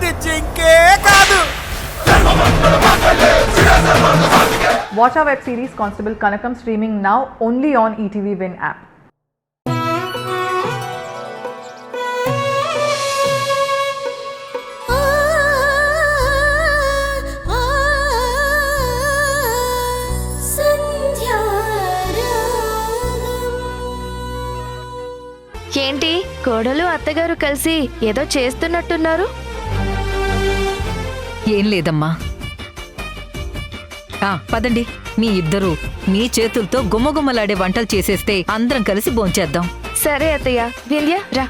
అది జింకే కాదు. Watch our web series Constable Kanakam streaming now only on ETV Win app. ఏంటి కోడలు అత్తగారు కలిసి ఏదో చేస్తున్నట్టున్నారు? ఏం లేదమ్మా. పదండి, మీ ఇద్దరు మీ చేతులతో గుమ్మగుమ్మలాడే వంటలు చేసేస్తే అందరం కలిసి భోంచేద్దాం. సరే అత్తయ్య. వింధ్య రా.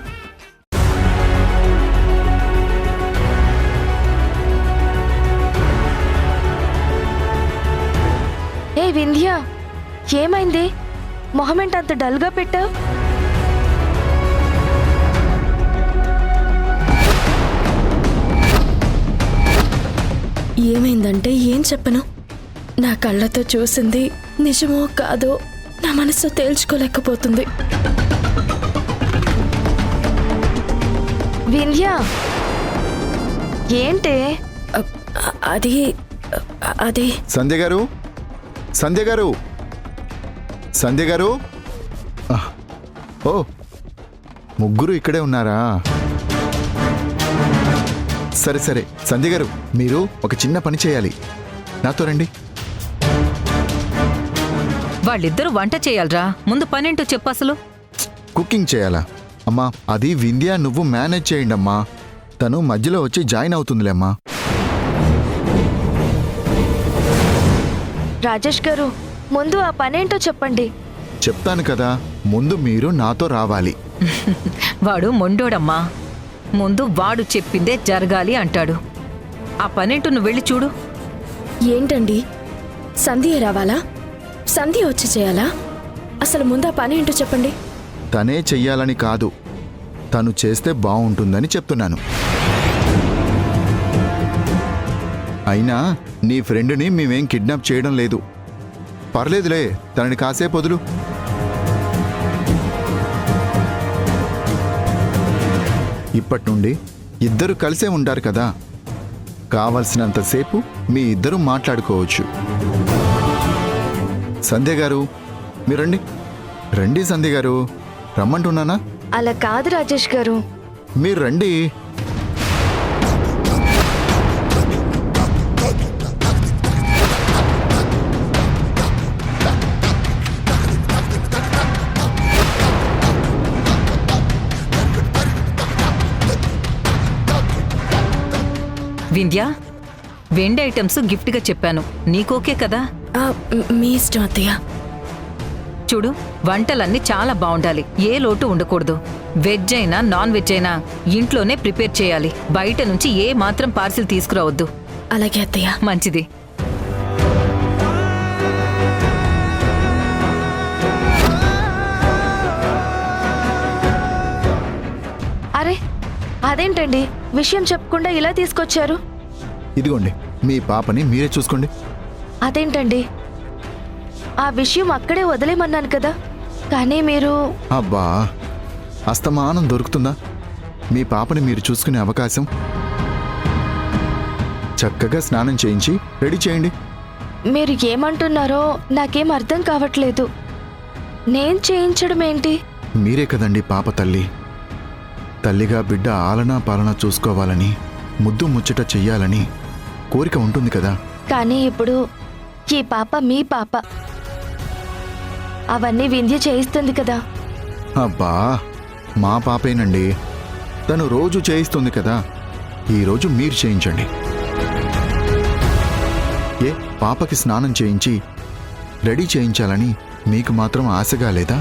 ఏ వింధ్య, ఏమైంది? మొహమేంట అంత డల్గా పెట్టావు? ఏమైందంటే ఏం చెప్పను. నా కళ్ళతో చూసింది నిజమో కాదో నా మనసు తేల్చుకోలేకపోతుంది. వింధ్య, ఏంటే? అది అది సంధ్య గారు, సంధ్య గారు, సంధ్య గారు. ఓ, ముగ్గురు ఇక్కడే ఉన్నారా? సరే సరే సంధ్య గారు, మీరు ఒక చిన్న పని చేయాలి. నాతో రండి. వాళ్ళిద్దరూ వంట చేయాలరా. ముందు పనేంటో చెప్పు అసలు. కుకింగ్ చేయాలా? అమ్మా, అది వింధ్య నువ్వు మేనేజ్ చేయండి అమ్మా. తను మధ్యలో వచ్చి జాయిన్ అవుతుందిలే అమ్మా. రాజేష్ గారు, ముందు ఆ పనేంటో చెప్పండి. చెప్తాను కదా, ముందు మీరు నాతో రావాలి. వాడు మొండోడమ్మా. ముందు వాడు చెప్పిందే జరగాలి అంటాడు. ఆ పనేంటో నువ్వు వెళ్ళి చూడు. ఏంటండి, సంధ్య రావాలా? సంధ్య వచ్చి చేయాలా? అసలు ముందు ఆ పని ఏంటో చెప్పండి. తనే చెయ్యాలని కాదు, తను చేస్తే బాగుంటుందని చెప్తున్నాను. అయినా నీ ఫ్రెండ్ని మేమేం కిడ్నాప్ చేయడం లేదు. పర్లేదులే, తనని కాసేపు వదులు. ఇప్పటి నుండి ఇద్దరు కలిసే ఉంటారు కదా, కావలసినంతసేపు మీ ఇద్దరు మాట్లాడుకోవచ్చు. సంధ్య గారు, మీరు రండి. రండి సంధ్య గారు, రమ్మంటున్నానా? అలా కాదు రాజేష్ గారు. మీరు రండి. వింధ్య, వెండి ఐటమ్స్ గిఫ్ట్గా చెప్పాను, నీకోకే కదా? మీ ఇష్టం అత్తయ్య. చూడు, వంటలన్నీ చాలా బాగుండాలి, ఏ లోటు ఉండకూడదు. వెజ్ అయినా నాన్ వెజ్ అయినా ఇంట్లోనే ప్రిపేర్ చేయాలి. బయట నుంచి ఏ మాత్రం పార్సిల్ తీసుకురావద్దు. అలాగే అత్తయ్య. మంచిది. అరే, అదేంటండి విషయం చెప్పకుండా ఇలా తీసుకొచ్చారు? ఇదిగోండి, మీ పాపని మీరే చూసుకోండి. అదేంటండి, ఆ విషయం అక్కడే వదిలేమన్నాను కదా, కానీ మీరు... అబ్బా, అస్తమానం దొరుకుతుందా మీ పాపని మీరు చూసుకునే అవకాశం? చక్కగా స్నానం చేయించి రెడీ చేయండి. మీరు ఏమంటున్నారో నాకేం అర్థం కావట్లేదు. నేను చేయించడం ఏంటి? మీరే కదండి పాప తల్లి. తల్లిగా బిడ్డ ఆలనా పాలన చూసుకోవాలని, ముద్దు ముచ్చట చెయ్యాలని కోరిక ఉంటుంది కదా. కానీ ఇప్పుడు ఈ పాప మీ పాప, అవన్నీ వింధ్య చేయిస్తుంది కదా. అబ్బా, మా పాపేనండి, తను రోజు చేయిస్తుంది కదా. ఈరోజు మీరు చేయించండి. ఏ, పాపకి స్నానం చేయించి రెడీ చేయించాలని మీకు మాత్రం ఆశగా లేదా?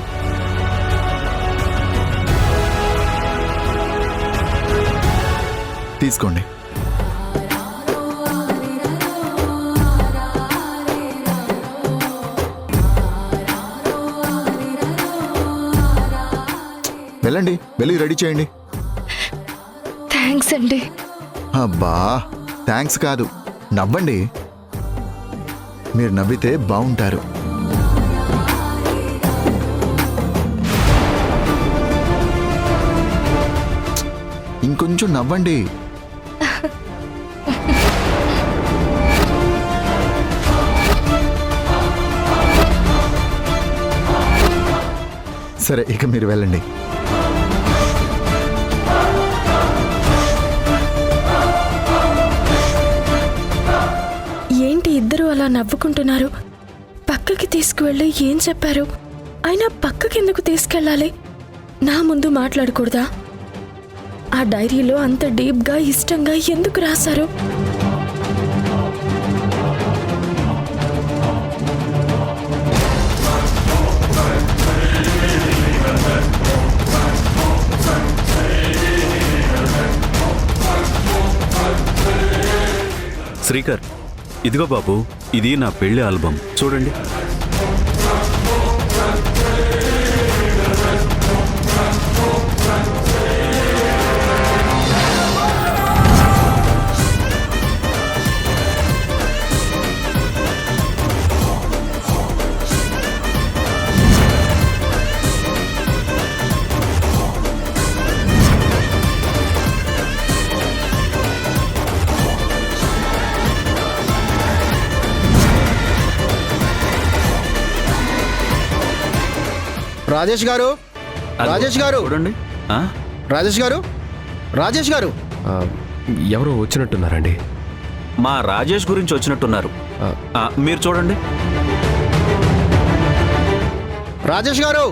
తీసుకోండి. వెళ్ళండి, వెళ్ళి రెడీ చేయండి. థ్యాంక్స్ అండి. అబ్బా, థ్యాంక్స్ కాదు, నవ్వండి. మీరు నవ్వితే బాగుంటారు. ఇంకొంచెం నవ్వండి. సరే ఇక మీరు వెళ్ళండి. ఏంటి ఇద్దరు అలా నవ్వుకుంటున్నారు? పక్కకి తీసుకువెళ్ళి ఏం చెప్పారు? అయినా పక్కకి ఎందుకు తీసుకెళ్ళాలి? నా ముందు మాట్లాడకూడదా? ఆ డైరీలో అంత డీప్గా ఇష్టంగా ఎందుకు రాశారు? శ్రీకర్, ఇదిగో బాబు, ఇది నా పెళ్లి ఆల్బమ్ చూడండి. రాజేష్ గారు, రాజేష్ గారు, చూడండి. ఆ? రాజేష్ గారు, రాజేష్ గారు. ఎవరో వచ్చినట్టున్నారండి. మా రాజేష్ గురించి వచ్చినట్టున్నారు. మీరు చూడండి. రాజేష్ గారు,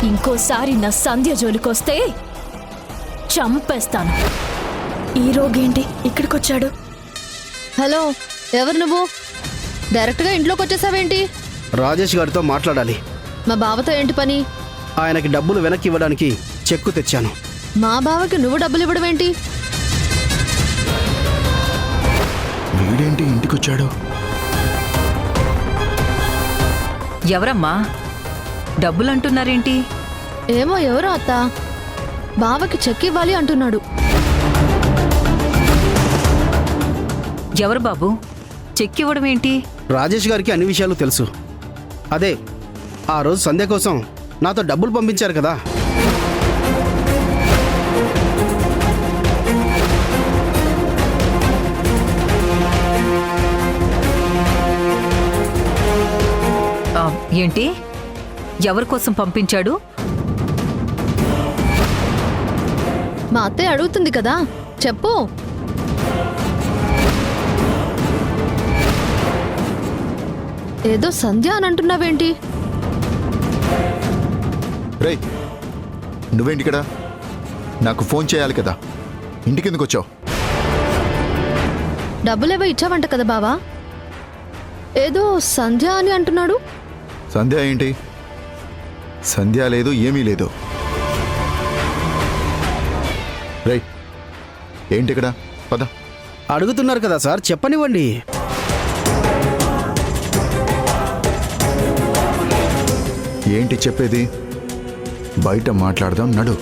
ఇంకోసారి నా సంధ్య జోలికొస్తే చంపేస్తాను. ఈ రోగేంటి ఇక్కడికొచ్చాడు? హలో, ఎవరు నువ్వు? డైరెక్ట్గా ఇంట్లోకి వచ్చేసావేంటి? రాజేష్ గారితో మాట్లాడాలి. మా బావతో ఏంటి పని? ఆయనకి డబ్బులు వెనక్కి ఇవ్వడానికి చెక్కు తెచ్చాను. మా బావకి నువ్వు డబ్బులు ఇవ్వడం ఏంటి? వీడేంటి ఇంటికొచ్చాడు? ఎవరమ్మా డబ్బులంటున్నారేంటి? ఏమో, ఎవరో అత్త బావకి చెక్ ఇవ్వాలి అంటున్నాడు. ఎవరు బాబు చెక్ ఇవ్వడం ఏంటి? రాజేష్ గారికి అన్ని విషయాలు తెలుసు. అదే ఆ రోజు సంధ్య కోసం నాతో డబ్బులు పంపించారు కదా. ఏంటి? ఎవరి కోసం పంపించాడు? మా అత్తయ్య అడుగుతుంది కదా, చెప్పు. ఏదో సంధ్య అని అంటున్నావేంటి? రేయ్, నువ్వేంటి ఇక్కడ? నాకు ఫోన్ చేయాలి కదా, ఇంటికి ఎందుకు వచ్చావు? డబ్బులేవో ఇచ్చావంట కదా బావా, ఏదో సంధ్య అని అంటున్నాడు. సంధ్య ఏంటి? సంధ్య లేదు, ఏమీ లేదు. రేయ్, ఏంటి ఇక్కడ? పద. అడుగుతున్నారు కదా సార్, చెప్పనివ్వండి. ఏంటి చెప్పేది? బయట మాట్లాడదాం, నడు.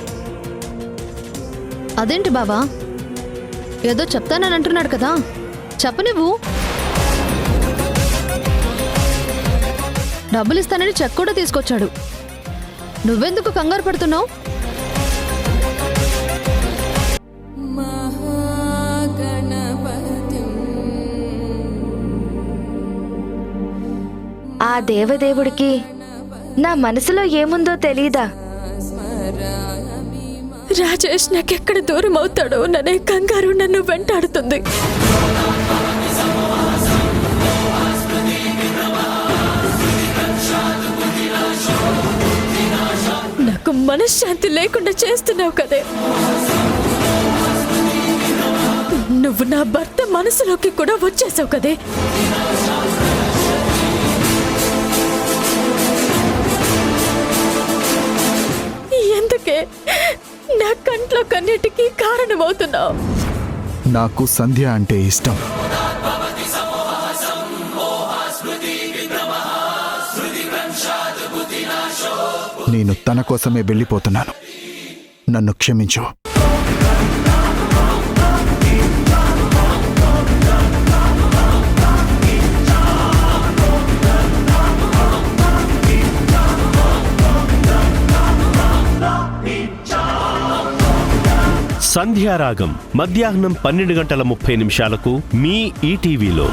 అదేంటి బావా, ఏదో చెప్తానని అంటున్నాడు కదా, చెప్పు నువ్వు. డబ్బులు ఇస్తానని చెక్ కూడా తీసుకొచ్చాడు. నువ్వెందుకు కంగారు పడుతున్నావు? ఆ దేవదేవుడికి నా మనసులో ఏముందో తెలీదా? రాజేష్ నాకెక్కడ దూరం అవుతాడో ననే కంగారు నన్ను వెంటాడుతుంది. నాకు మనశ్శాంతి లేకుండా చేస్తున్నావు కదే. నువ్వు నా భర్త మనసులోకి కూడా వచ్చేసావు కదే. ఎందుకే నా కంట్లో కన్నిటికీ కారణమవుతున్నావు? నాకు సంధ్య అంటే ఇష్టం. నేను తన కోసమే వెళ్ళిపోతున్నాను. నన్ను క్షమించు. సంధ్యారాగం మధ్యాహ్నం 12:30 మీ ఈటీవీలో.